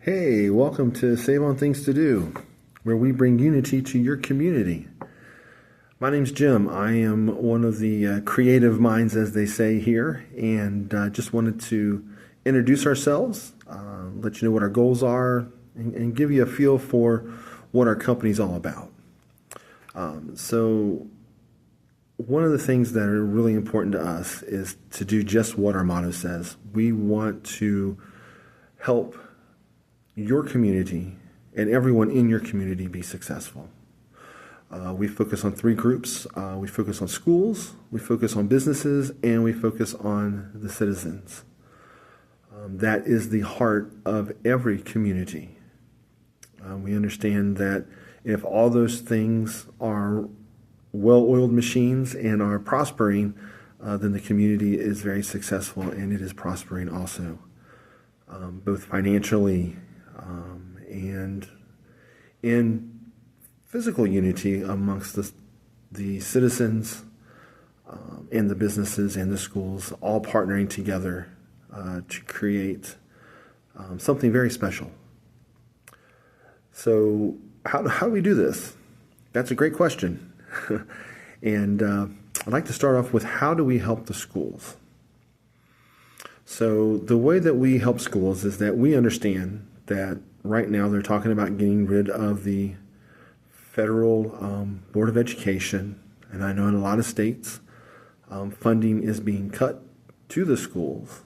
Hey, welcome to Save on Things to Do, where we bring unity to your community. My name's Jim. I am one of the creative minds, as they say here, and just wanted to introduce ourselves, let you know what our goals are, and give you a feel for what our company's all about. So, one of the things that are really important to us is to do just what our motto says. We want to help your community and everyone in your community be successful. We focus on three groups. We focus on schools, we focus on businesses, and we focus on the citizens. That is the heart of every community. We understand that if all those things are well-oiled machines and are prospering, then the community is very successful and it is prospering also, both financially and in physical unity amongst the citizens and the businesses and the schools, all partnering together to create something very special. So how do we do this? That's a great question. And I'd like to start off with, how do we help the schools? So the way that we help schools is that we understand that right now they're talking about getting rid of the federal Board of Education. And I know in a lot of states, funding is being cut to the schools.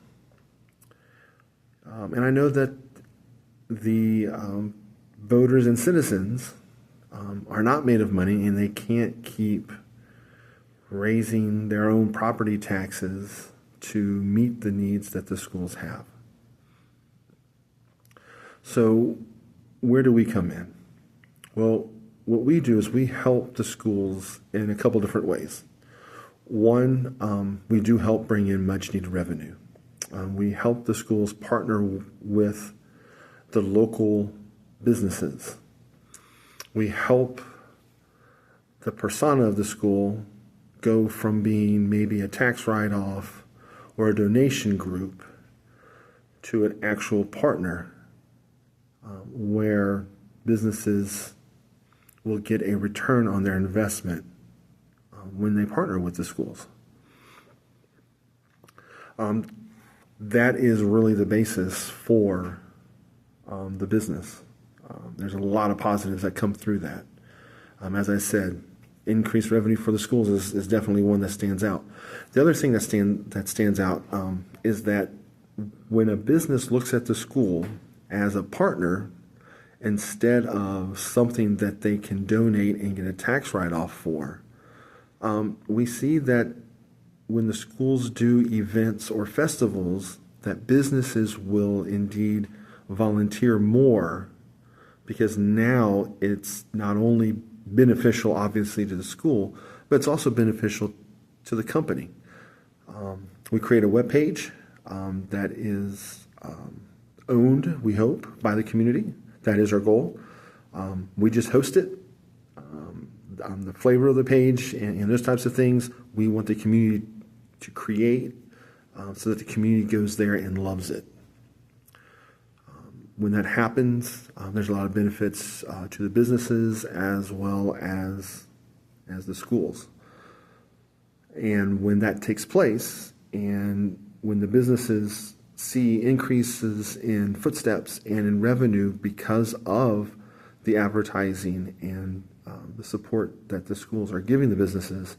And I know that the voters and citizens are not made of money, and they can't keep raising their own property taxes to meet the needs that the schools have. So where do we come in? Well, what we do is we help the schools in a couple different ways. One, we do help bring in much needed revenue. We help the schools partner with the local businesses. We help the persona of the school go from being maybe a tax write-off or a donation group to an actual partner, where businesses will get a return on their investment when they partner with the schools. That is really the basis for the business. There's a lot of positives that come through that. As I said, increased revenue for the schools is definitely one that stands out. The other thing that stands out is that when a business looks at the school as a partner instead of something that they can donate and get a tax write-off for, we see that when the schools do events or festivals, that businesses will indeed volunteer more, because now it's not only beneficial, obviously, to the school, but it's also beneficial to the company. We create a webpage that is owned, we hope, by the community. That is our goal. We just host it. The flavor of the page and those types of things, we want the community to create so that the community goes there and loves it. When that happens, there's a lot of benefits to the businesses as well as the schools. And when that takes place, and when the businesses see increases in footsteps and in revenue because of the advertising and the support that the schools are giving the businesses,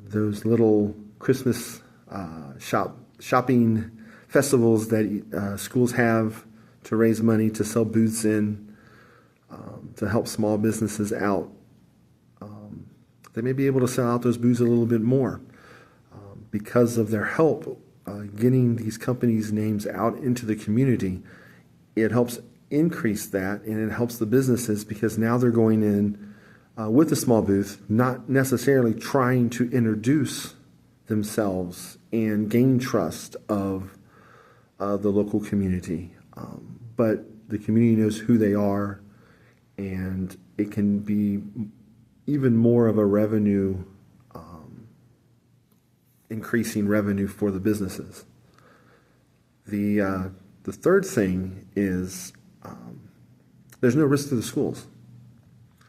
those little Christmas shopping festivals that schools have to raise money, to sell booths in, to help small businesses out, they may be able to sell out those booths a little bit more because of their help getting these companies' names out into the community. It helps increase that, and it helps the businesses because now they're going in with a small booth, not necessarily trying to introduce themselves and gain trust of the local community. But the community knows who they are, and it can be even more of a revenue, increasing revenue for the businesses. The The third thing is there's no risk to the schools.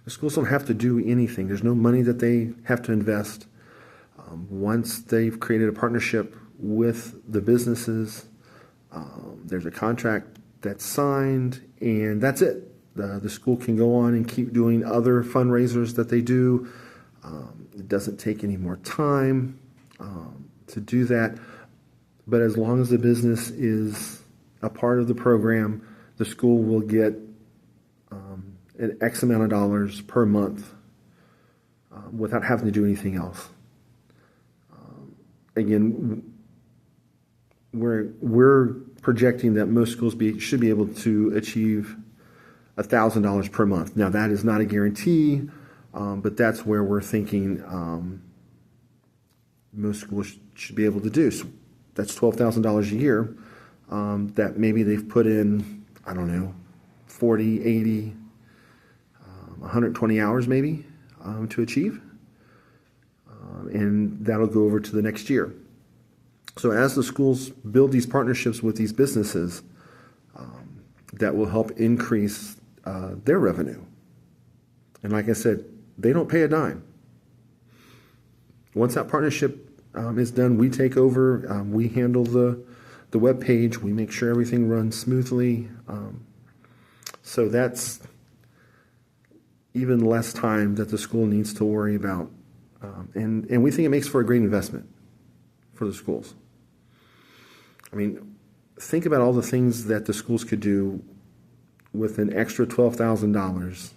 The schools don't have to do anything. There's no money that they have to invest. Once they've created a partnership with the businesses, there's a contract that's signed, and that's it. The school can go on and keep doing other fundraisers that they do. It doesn't take any more time to do that. But as long as the business is a part of the program, the school will get an X amount of dollars per month without having to do anything else. Again, we're projecting that most schools should be able to achieve $1,000 per month. Now, that is not a guarantee, but that's where we're thinking most schools should be able to do. So that's $12,000 a year that maybe they've put in, I don't know, 40, 80, 120 hours maybe to achieve. And that'll go over to the next year. So as the schools build these partnerships with these businesses, that will help increase their revenue. And like I said, they don't pay a dime. Once that partnership is done, we take over, we handle the web page, we make sure everything runs smoothly. So that's even less time that the school needs to worry about. And we think it makes for a great investment for the schools. I mean, think about all the things that the schools could do with an extra $12,000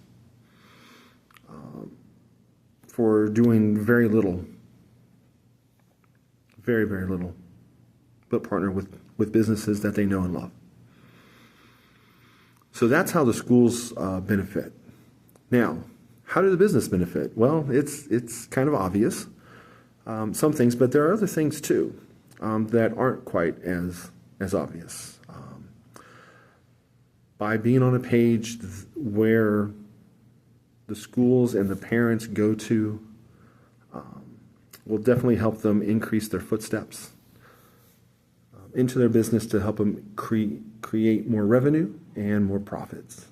for doing very little, very, very little, but partner with businesses that they know and love. So that's how the schools benefit. Now, how do the business benefit? Well, it's kind of obvious, some things, but there are other things too that aren't quite as obvious. By being on a page where the schools and the parents go to will definitely help them increase their footsteps into their business to help them create more revenue and more profits,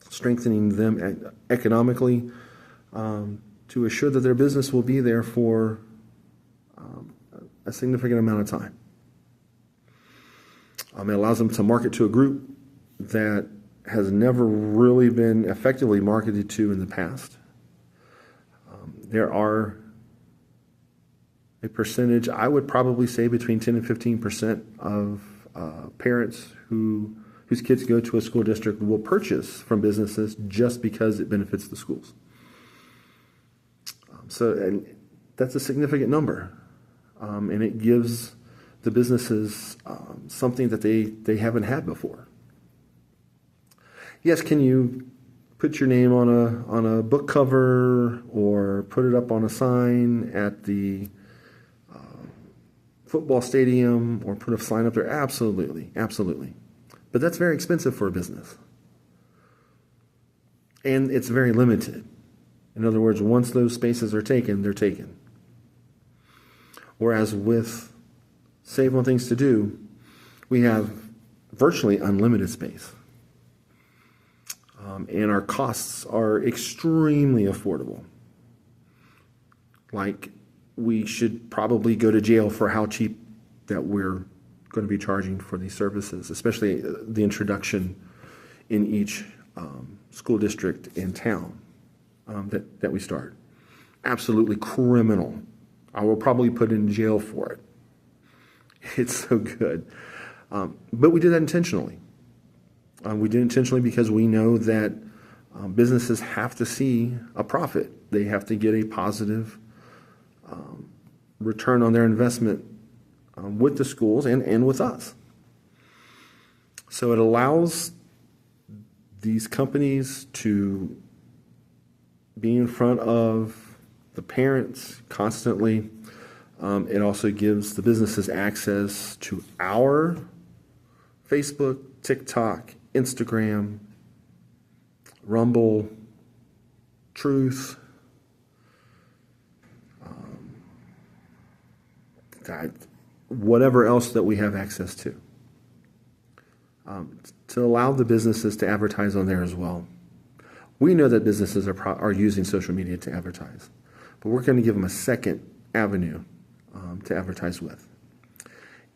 strengthening them economically to assure that their business will be there for a significant amount of time. It allows them to market to a group that has never really been effectively marketed to in the past. There are a percentage, I would probably say between 10 and 15% of parents whose kids go to a school district will purchase from businesses just because it benefits the schools. And that's a significant number. And it gives the businesses something that they haven't had before. Yes, can you put your name on a book cover or put it up on a sign at the football stadium or put a sign up there? Absolutely, absolutely. But that's very expensive for a business. And it's very limited. In other words, once those spaces are taken, they're taken. Whereas with Save on Things to Do, we have virtually unlimited space. And our costs are extremely affordable. Like, we should probably go to jail for how cheap that we're going to be charging for these services, especially the introduction in each school district in town that we start. Absolutely criminal. I will probably put in jail for it. It's so good. But we did that intentionally. We did it intentionally because we know that businesses have to see a profit. They have to get a positive return on their investment with the schools and with us. So it allows these companies to be in front of the parents constantly. It also gives the businesses access to our Facebook, TikTok, Instagram, Rumble, Truth, whatever else that we have access to. to allow the businesses to advertise on there as well. We know that businesses are using social media to advertise, but we're going to give them a second avenue to advertise with.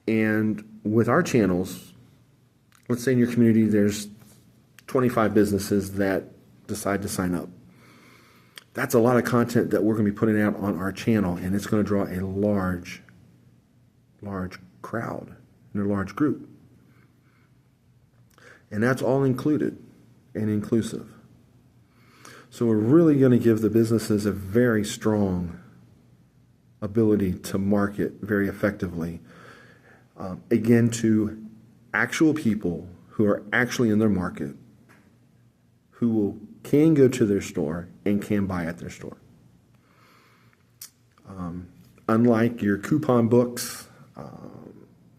And with our channels, let's say in your community there's 25 businesses that decide to sign up. That's a lot of content that we're going to be putting out on our channel, and it's going to draw a large crowd and a large group. And that's all included and inclusive. So we're really going to give the businesses a very strong ability to market very effectively, again, to actual people who are actually in their market, who can go to their store and can buy at their store. Unlike your coupon books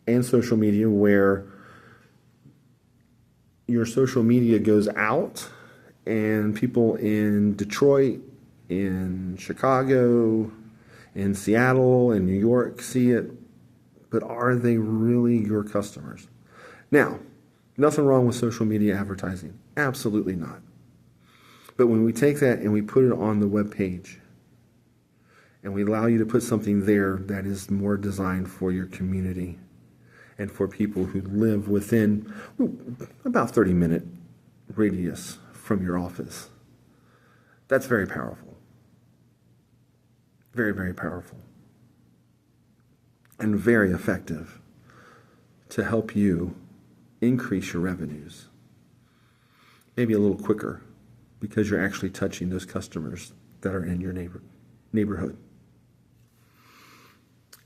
and social media, where your social media goes out and people in Detroit, in Chicago, in Seattle, and New York see it, but are they really your customers? Now, nothing wrong with social media advertising. Absolutely not. But when we take that and we put it on the web page, and we allow you to put something there that is more designed for your community and for people who live within about 30-minute radius from your office, that's very powerful. Very, very powerful. And very effective to help you increase your revenues. Maybe a little quicker, because you're actually touching those customers that are in your neighborhood.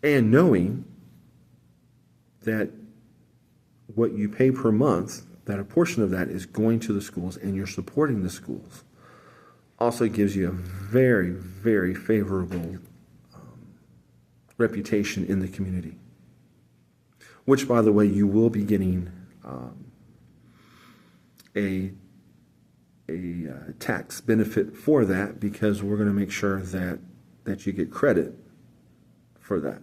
And knowing that what you pay per month, that a portion of that is going to the schools and you're supporting the schools, also gives you a very, very favorable reputation in the community. Which, by the way, you will be getting a tax benefit for that, because we're going to make sure that you get credit for that.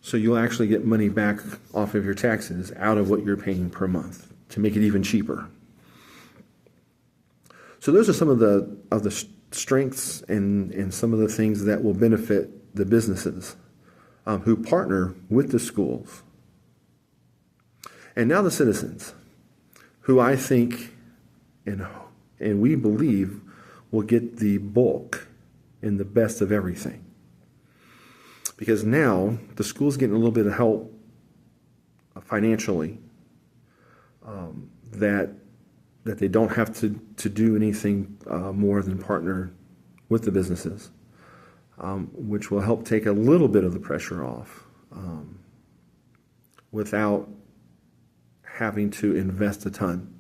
So you'll actually get money back off of your taxes out of what you're paying per month to make it even cheaper. So those are some of the strengths and some of the things that will benefit the businesses who partner with the schools. And now the citizens, who I think and we believe will get the bulk and the best of everything. Because now the school's getting a little bit of help financially, that they don't have to do anything more than partner with the businesses, which will help take a little bit of the pressure off without having to invest a ton.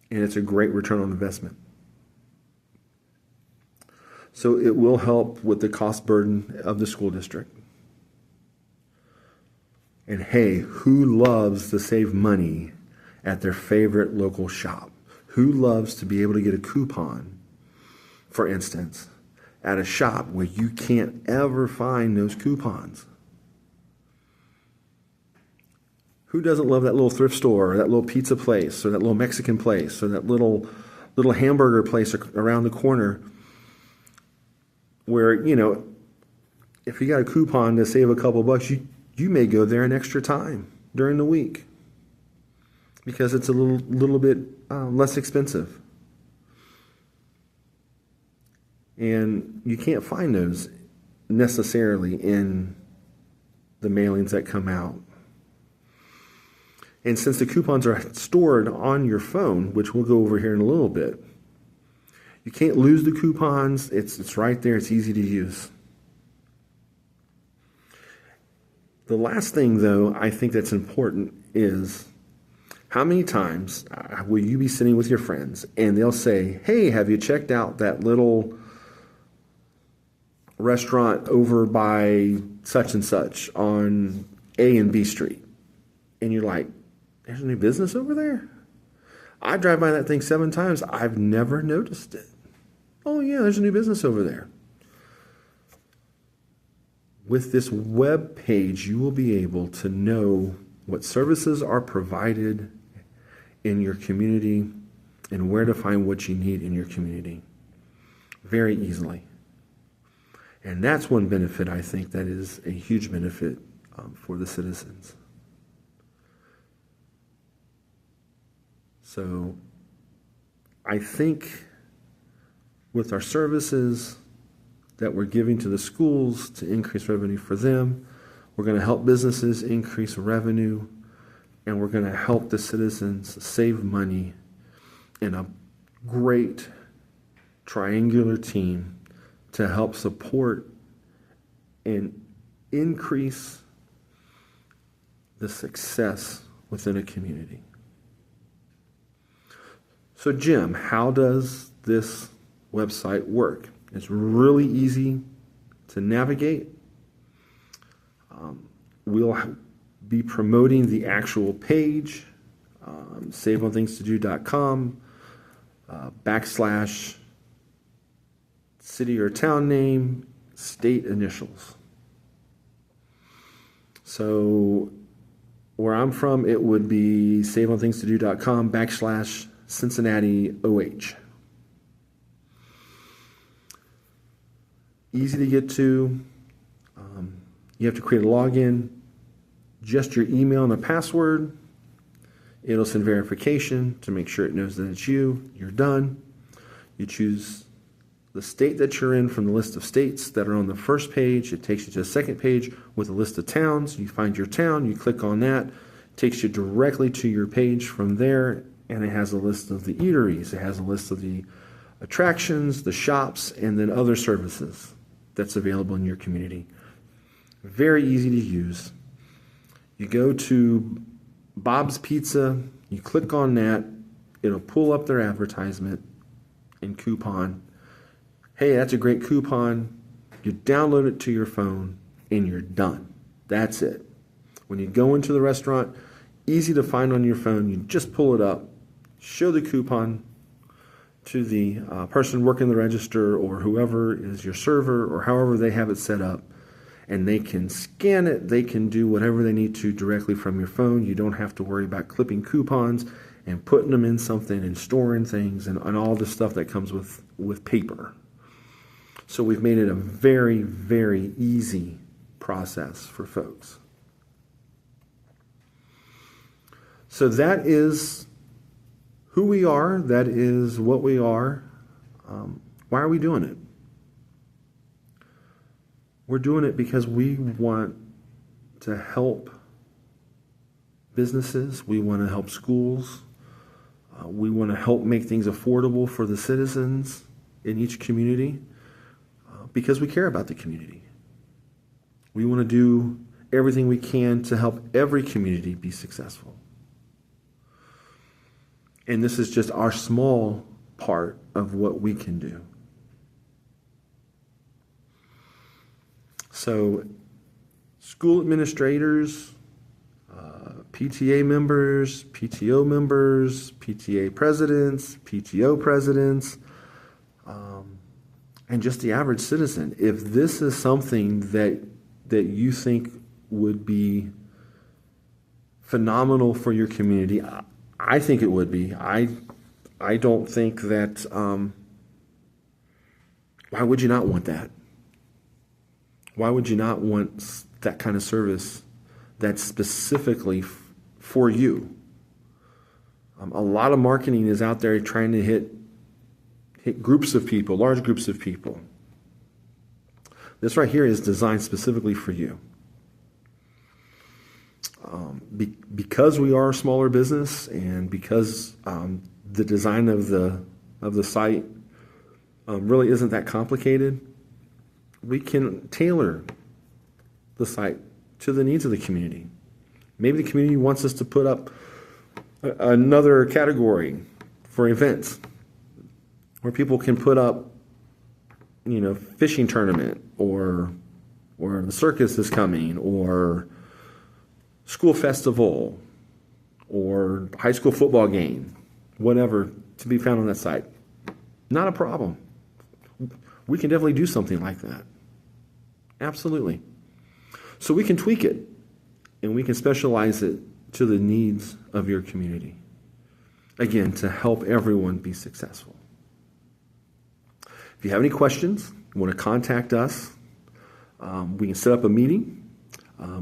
And it's a great return on investment. So it will help with the cost burden of the school district. And hey, who loves to save money at their favorite local shop? Who loves to be able to get a coupon, for instance, at a shop where you can't ever find those coupons? Who doesn't love that little thrift store, or that little pizza place, or that little Mexican place, or that little hamburger place around the corner, where, you know, if you got a coupon to save a couple bucks, you may go there an extra time during the week because it's a little bit less expensive. And you can't find those necessarily in the mailings that come out. And since the coupons are stored on your phone, which we'll go over here in a little bit, you can't lose the coupons. It's right there. It's easy to use. The last thing, though, I think that's important is how many times will you be sitting with your friends and they'll say, hey, have you checked out that little restaurant over by such and such on A and B Street? And you're like, there's a new business over there? I drive by that thing 7 times. I've never noticed it. Oh, yeah, there's a new business over there. With this web page, you will be able to know what services are provided in your community and where to find what you need in your community very easily. And that's one benefit, I think, that is a huge benefit for the citizens. So I think with our services that we're giving to the schools to increase revenue for them, we're going to help businesses increase revenue, and we're going to help the citizens save money in a great triangular team to help support and increase the success within a community. So Jim, how does this website work? It's really easy to navigate. We'll be promoting the actual page, saveonthingsTodo.com, / city or town name, state initials. So where I'm from, it would be saveonthingsTodo.com / Cincinnati OH. Easy to get to. You have to create a login, just your email and a password. It'll send verification to make sure it knows that it's you. You're done. You choose the state that you're in from the list of states that are on the first page. It takes you to the second page with a list of towns. You find your town, you click on that. It takes you directly to your page from there, and it has a list of the eateries. It has a list of the attractions, the shops, and then other services that's available in your community. Very easy to use. You go to Bob's Pizza, you click on that, it'll pull up their advertisement and coupon. Hey, that's a great coupon. You download it to your phone and you're done. That's it. When you go into the restaurant, easy to find on your phone, you just pull it up, show the coupon to the person working the register or whoever is your server or however they have it set up, and they can scan it. They can do whatever they need to directly from your phone. You don't have to worry about clipping coupons and putting them in something and storing things and all the stuff that comes with paper. So we've made it a very, very easy process for folks. So that is who we are. That is what we are. Why are we doing it? We're doing it because we want to help businesses. We want to help schools. We want to help make things affordable for the citizens in each community because we care about the community. We want to do everything we can to help every community be successful. And this is just our small part of what we can do. So, school administrators, PTA members, PTO members, PTA presidents, PTO presidents, and just the average citizen. If this is something that you think would be phenomenal for your community, I think it would be. I don't think that. Why would you not want that? Why would you not want that kind of service that's specifically for you? A lot of marketing is out there trying to hit groups of people, large groups of people. This right here is designed specifically for you. Because we are a smaller business and because the design of the site really isn't that complicated, we can tailor the site to the needs of the community. Maybe the community wants us to put up another category for events where people can put up, fishing tournament or the circus is coming or school festival or high school football game, whatever, to be found on that site. Not a problem. We can definitely do something like that. Absolutely. So we can tweak it and we can specialize it to the needs of your community. Again, to help everyone be successful. If you have any questions, you want to contact us, we can set up a meeting.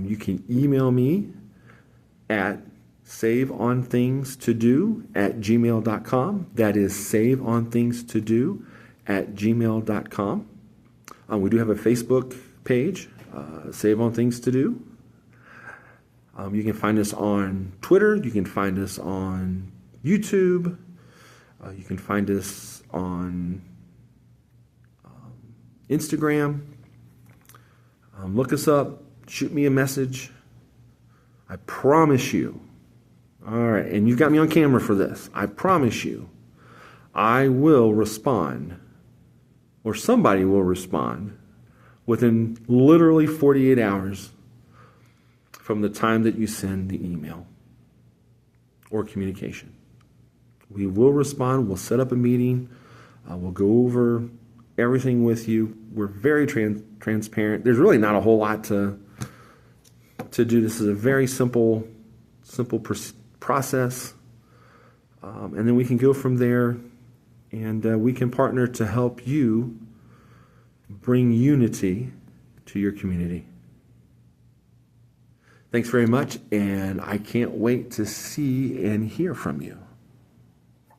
You can email me at saveonthingstodo@gmail.com. That is saveonthingstodo@gmail.com. We do have a Facebook page, Save on Things to Do. You can find us on Twitter. You can find us on YouTube. You can find us on Instagram. Look us up. Shoot me a message. I promise you. All right, and you've got me on camera for this. I promise you, I will respond, or somebody will respond, within literally 48 hours from the time that you send the email or communication. We will respond. We'll set up a meeting. We'll go over everything with you. We're very transparent. There's really not a whole lot to do. This is a very simple process. And then we can go from there, and we can partner to help you bring unity to your community. Thanks very much, and I can't wait to see and hear from you.